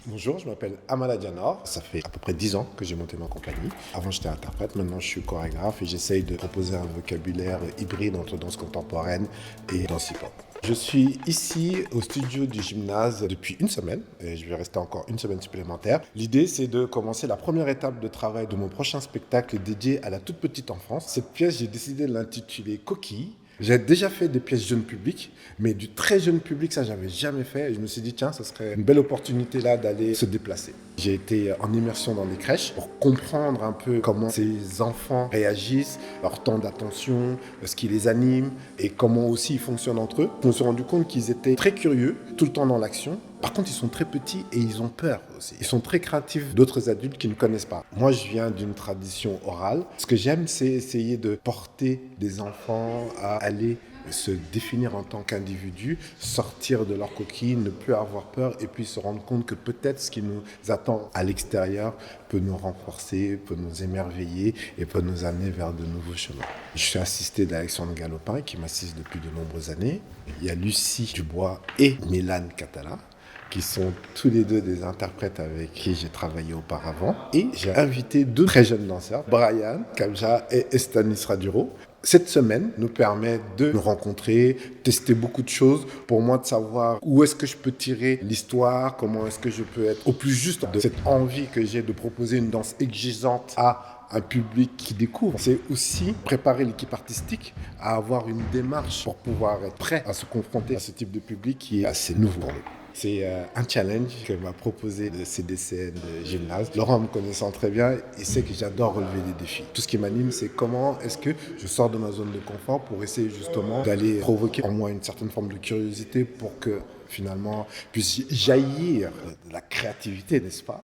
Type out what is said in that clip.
Bonjour, je m'appelle Amala Dianor. Ça fait à peu près 10 ans que j'ai monté ma compagnie. Avant, j'étais interprète, maintenant je suis chorégraphe et j'essaye de proposer un vocabulaire hybride entre danse contemporaine et danse hip-hop. Je suis ici au studio du gymnase depuis une semaine et je vais rester encore une semaine supplémentaire. L'idée, c'est de commencer la première étape de travail de mon prochain spectacle dédié à la toute petite enfance. Cette pièce, j'ai décidé de l'intituler Coquille. J'ai déjà fait des pièces jeune public, mais du très jeune public, ça, j'avais jamais fait. Et je me suis dit, tiens, ça serait une belle opportunité là d'aller se déplacer. J'ai été en immersion dans des crèches pour comprendre un peu comment ces enfants réagissent, leur temps d'attention, ce qui les anime et comment aussi ils fonctionnent entre eux. Je me suis rendu compte qu'ils étaient très curieux, tout le temps dans l'action. Par contre, ils sont très petits et ils ont peur aussi. Ils sont très créatifs d'autres adultes qui ne connaissent pas. Moi, je viens d'une tradition orale. Ce que j'aime, c'est essayer de porter des enfants à aller se définir en tant qu'individu, sortir de leur coquille, ne plus avoir peur et puis se rendre compte que peut-être ce qui nous attend à l'extérieur peut nous renforcer, peut nous émerveiller et peut nous amener vers de nouveaux chemins. Je suis assisté d'Alexandre Galopin qui m'assiste depuis de nombreuses années. Il y a Lucie Dubois et Mélane Catala, qui sont tous les deux des interprètes avec qui j'ai travaillé auparavant. Et j'ai invité deux très jeunes danseurs, Brian Kamja et Stanis Raduro. Cette semaine nous permet de nous rencontrer, tester beaucoup de choses, pour moi de savoir où est-ce que je peux tirer l'histoire, comment est-ce que je peux être au plus juste de cette envie que j'ai de proposer une danse exigeante à un public qui découvre. C'est aussi préparer l'équipe artistique à avoir une démarche pour pouvoir être prêt à se confronter à ce type de public qui est assez nouveau. C'est un challenge que m'a proposé le CDCN de gymnase. Laurent, me connaissant très bien, il sait que j'adore relever des défis. Tout ce qui m'anime, c'est comment est-ce que je sors de ma zone de confort pour essayer justement d'aller provoquer en moi une certaine forme de curiosité pour que finalement puisse jaillir de la créativité, n'est-ce pas?